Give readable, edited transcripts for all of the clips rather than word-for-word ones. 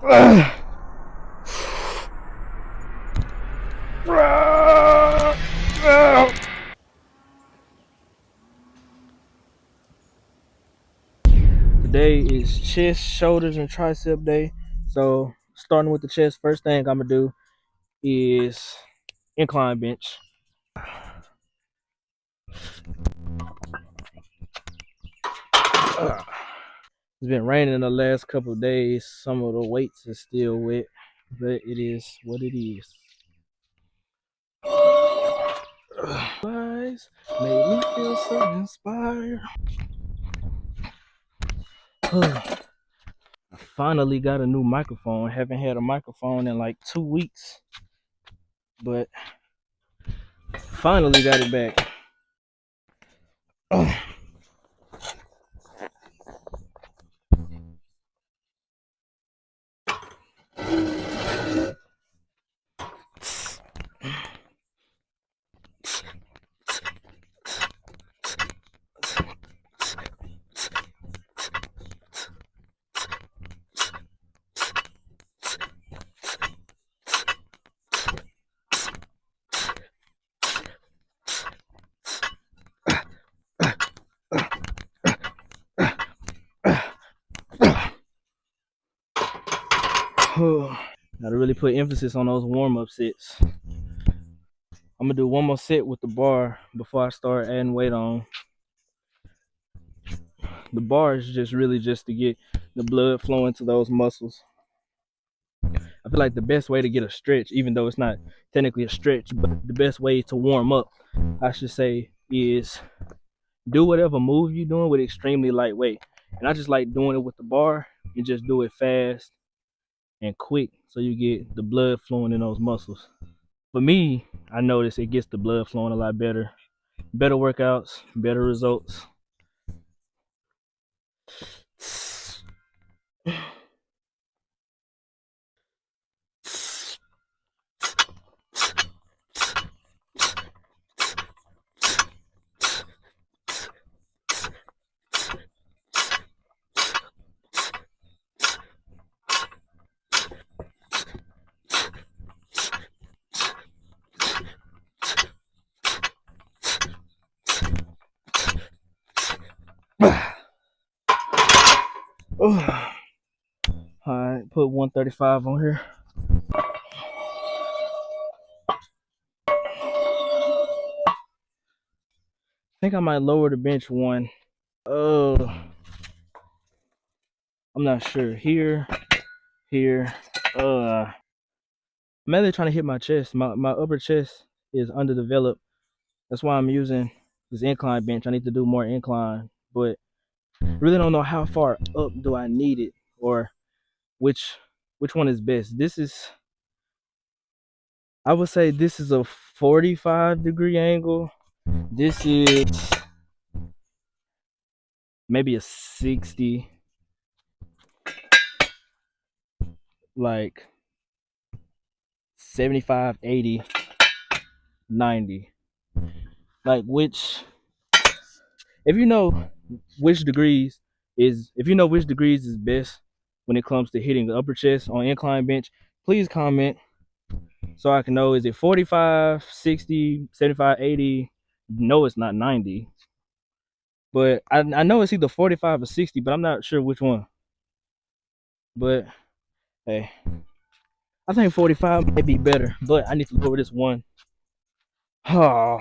Today is chest, shoulders, and tricep day. So starting with the chest, first thing I'm gonna do is incline bench. It's been raining the last couple of days. Some of the weights is still wet, but it is what it is. Guys, made me feel so inspired. I finally got a new microphone. Haven't had a microphone in like 2 weeks, but finally got it back. Gotta really put emphasis on those warm-up sets. I'm gonna do one more set with the bar before I start adding weight on. The bar is just really just to get the blood flowing to those muscles. I feel like the best way to get a stretch, even though it's not technically a stretch, but the best way to warm up, I should say, is do whatever move you're doing with extremely light weight. And I just like doing it with the bar and just do it fast and quick so you get the blood flowing in those muscles. For me, I notice it gets the blood flowing a lot better. Better workouts, better results. Alright, put 135 on here. I think I might lower the bench one. I'm not sure. Here. I'm mainly trying to hit my chest. My upper chest is underdeveloped. That's why I'm using this incline bench. I need to do more incline, but really don't know how far up do I need it or which one is best. I would say this is a 45-degree angle. This is maybe a 60, like 75, 80, 90. Like if you know which degrees which degrees is best when it comes to hitting the upper chest on incline bench, please comment so I can know, is it 45, 60, 75, 80? No, it's not 90. But I know it's either 45 or 60, but I'm not sure which one. But hey, I think 45 might be better, but I need to lower this one. Oh.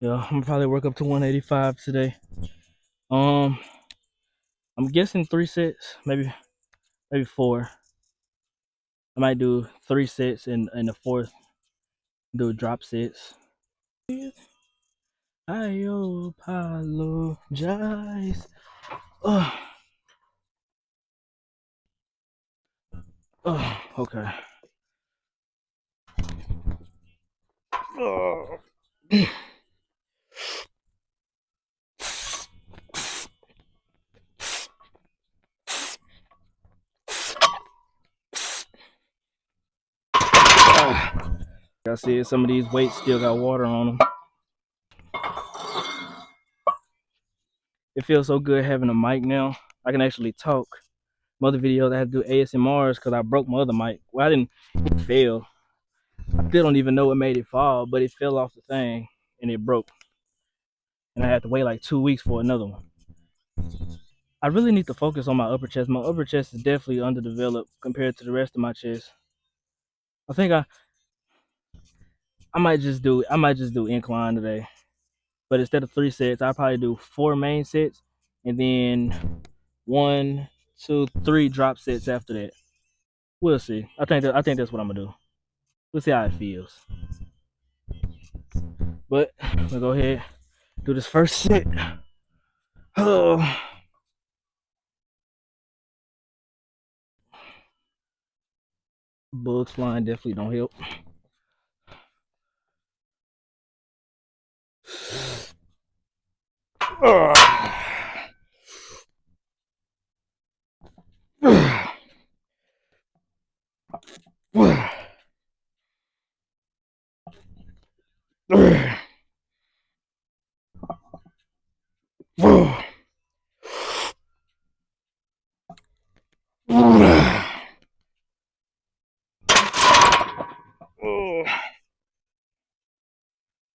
Yeah, I'm gonna probably work up to 185 today. I'm guessing 3 sets, maybe 4. I might do 3 sets and the fourth Do drop sets. I apologize. Oh, okay. Oh. Like I said, some of these weights still got water on them. It feels so good having a mic now. I can actually talk. My other videos I had to do ASMRs because I broke my other mic. Well, I didn't. It fell. I still don't even know what made it fall, but it fell off the thing and it broke. And I had to wait like 2 weeks for another one. I really need to focus on my upper chest. My upper chest is definitely underdeveloped compared to the rest of my chest. I think I might just do incline today. But instead of 3 sets, I'll probably do 4 main sets and then 1, 2, 3 drop sets after that. We'll see. I think that's what I'm gonna do. We'll see how it feels. But we'll go ahead do this first set. Oh. Bugs flying definitely don't help.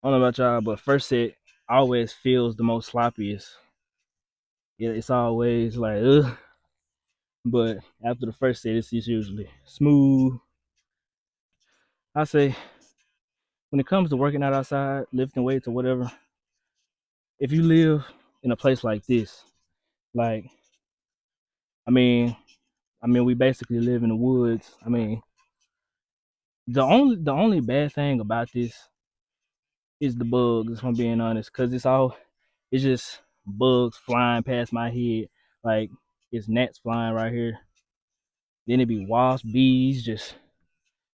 I don't know about y'all, but first set always feels the most sloppiest. Yeah, it's always like, ugh. But after the first set, it's usually smooth. I say, when it comes to working out outside, lifting weights or whatever, if you live in a place like this, like, I mean, we basically live in the woods. I mean, the only bad thing about this is the bugs, if I'm being honest, because it's just bugs flying past my head. Like, it's gnats flying right here. Then it be wasps, bees, just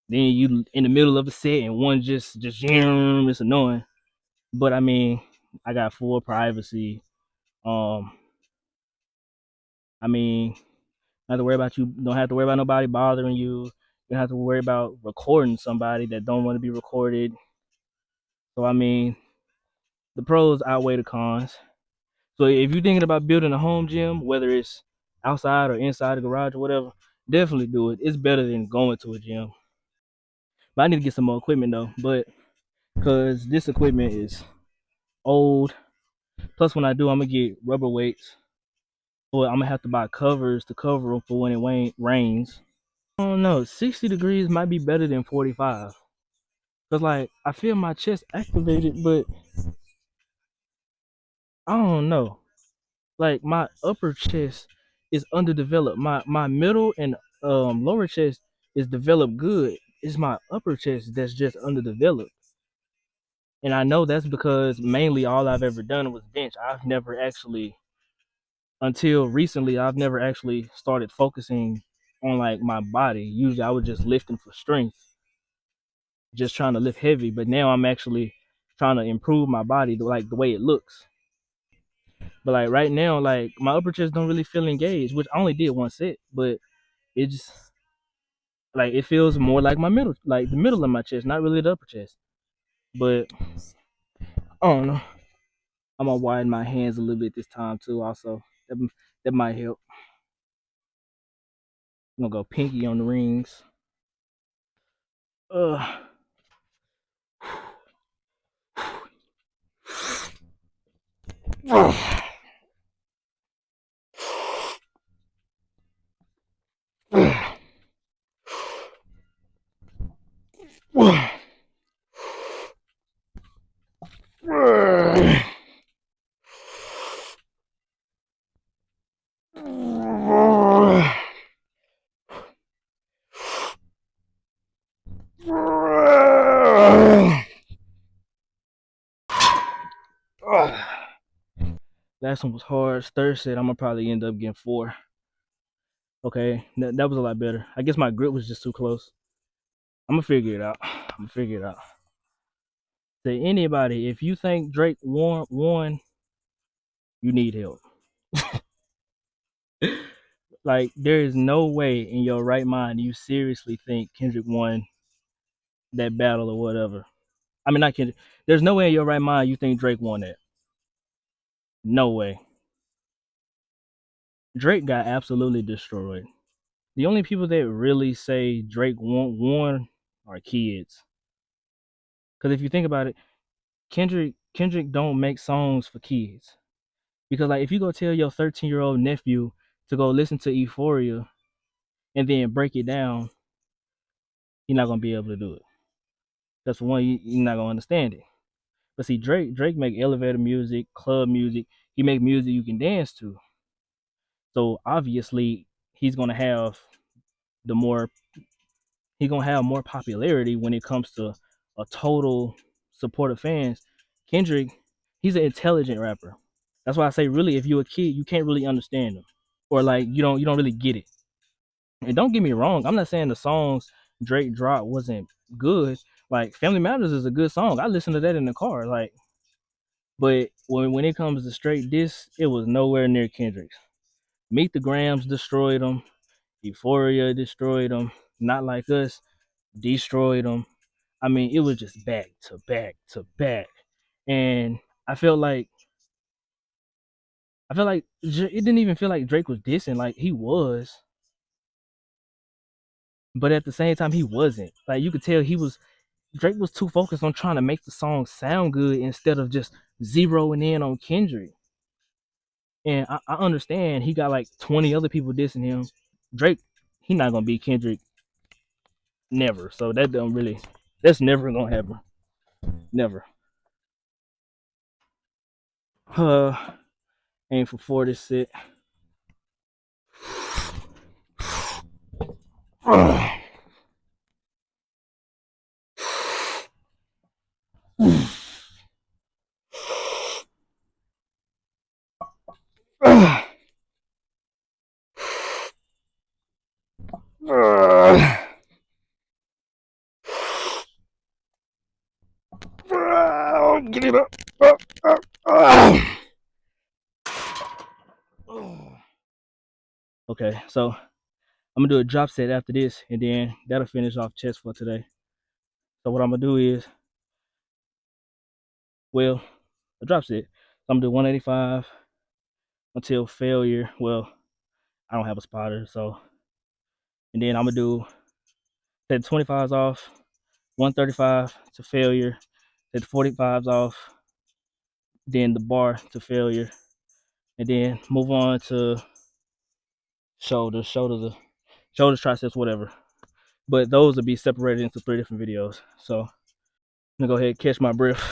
then you in the middle of a set and one just it's annoying. But I mean, I got full privacy. Um, I mean, don't have to worry about you. Don't have to worry about nobody bothering you. You don't have to worry about recording somebody that don't want to be recorded. So I mean, the pros outweigh the cons. So if you're thinking about building a home gym, whether it's outside or inside the garage or whatever, definitely do it. It's better than going to a gym. But I need to get some more equipment though. But because this equipment is old. Plus, when I do, I'm gonna get rubber weights. Or I'm gonna have to buy covers to cover them for when it rains. I don't know. 60 degrees might be better than 45. Cause like I feel my chest activated, but I don't know. Like my upper chest is underdeveloped. My middle and lower chest is developed good. It's my upper chest that's just underdeveloped. And I know that's because mainly all I've ever done was bench. I've never actually until recently I've never actually started focusing on like my body. Usually I was just lifting for strength, just trying to lift heavy, but now I'm actually trying to improve my body to like the way it looks. But like right now, like my upper chest don't really feel engaged, which I only did 1 set, but it just like it feels more like my middle, like the middle of my chest, not really the upper chest. But I don't know. I'm gonna widen my hands a little bit this time too. Also, that might help. I'm gonna go pinky on the rings. Uh. Last one was hard. Third set, I'm gonna probably end up getting 4. Okay, that was a lot better. I guess my grip was just too close. I'm gonna figure it out. To anybody, if you think Drake won, you need help. Like, there is no way in your right mind you seriously think Kendrick won that battle or whatever. I mean, not Kendrick. There's no way in your right mind you think Drake won that. No way. Drake got absolutely destroyed. The only people that really say Drake won are kids. Because if you think about it, Kendrick don't make songs for kids. Because like if you go tell your 13-year-old nephew to go listen to Euphoria and then break it down, you're not gonna be able to do it. That's for one, you're not gonna understand it. But see, Drake make elevator music, club music. He make music you can dance to. So obviously, he's gonna have the more he's gonna have more popularity when it comes to a total support of fans. Kendrick, he's an intelligent rapper. That's why I say, really, if you're a kid, you can't really understand him, or like you don't really get it. And don't get me wrong, I'm not saying the songs Drake dropped wasn't good. Like Family Matters is a good song. I listen to that in the car. Like, but when it comes to straight diss, it was nowhere near Kendrick's. Meet the Grams destroyed him. Euphoria destroyed him. Not Like Us destroyed him. I mean, it was just back to back to back, and I felt like it didn't even feel like Drake was dissing. Like he was, but at the same time he wasn't. Like you could tell Drake was too focused on trying to make the song sound good instead of just zeroing in on Kendrick. And I understand he got like 20 other people dissing him. Drake, he not gonna beat Kendrick never. So that's never gonna happen. Never. Aim for 40 set. Get it up. Okay, so I'm gonna do a drop set after this, and then that'll finish off chest for today. So what I'm gonna do is, well, a drop set. So I'm gonna do 185 until failure. Well, I don't have a spotter, so, and then I'm gonna do set 25s off, 135 to failure, set 45s off, then the bar to failure, and then move on to shoulders, triceps, whatever. But those will be separated into 3 different videos. So I'm gonna go ahead and catch my breath.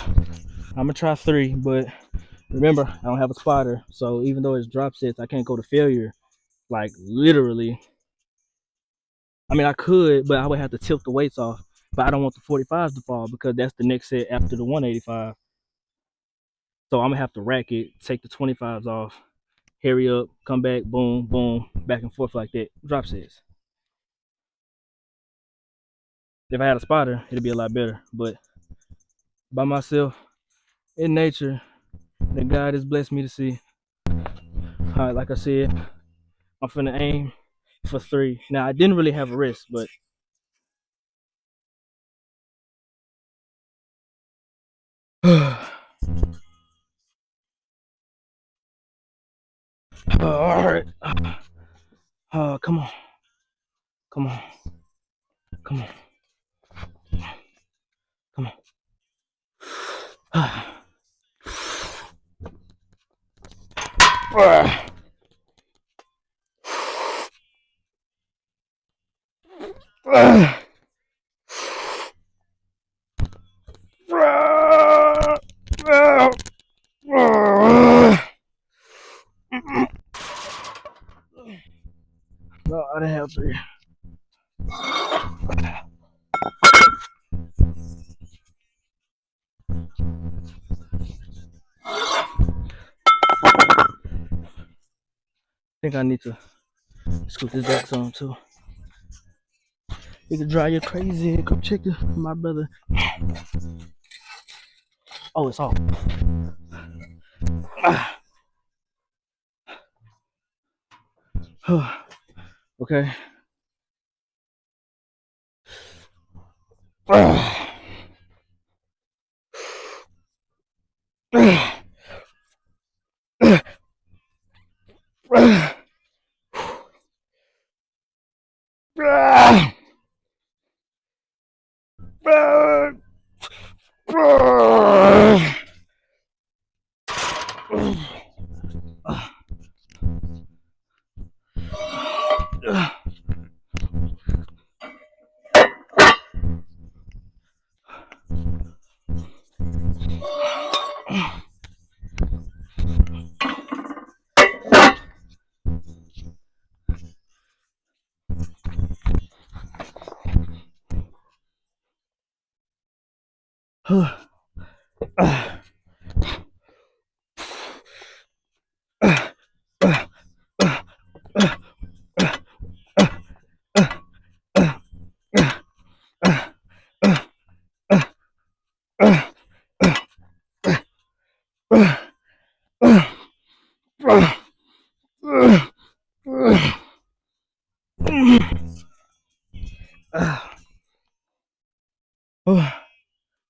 I'm gonna try 3, but remember, I don't have a spotter, so even though it's drop sets, I can't go to failure. Like literally, I mean I could, but I would have to tilt the weights off. But I don't want the 45s to fall because that's the next set after the 185. So I'm gonna have to rack it, take the 25s off, hurry up, come back, boom, boom, back and forth like that. Drop sets. If I had a spotter, it'd be a lot better. But by myself, in nature, that God has blessed me to see. All right, like I said, I'm finna aim for 3. Now I didn't really have a rest, but all right. Come on, come on, come on, come on. No, I didn't have 3. think I need to scoot this back some too. You can drive you crazy. Come check it, my brother. Oh, it's off. Okay.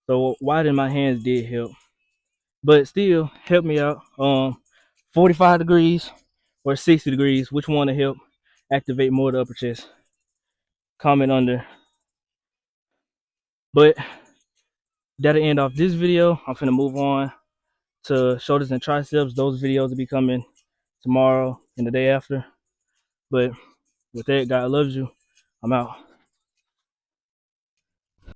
So widen my hands did help, but still help me out. 45 degrees or 60 degrees, which one to help activate more of the upper chest? Comment under. But that'll end off this video. I'm finna move on to shoulders and triceps. Those videos will be coming tomorrow and the day after. But with that, God loves you. I'm out.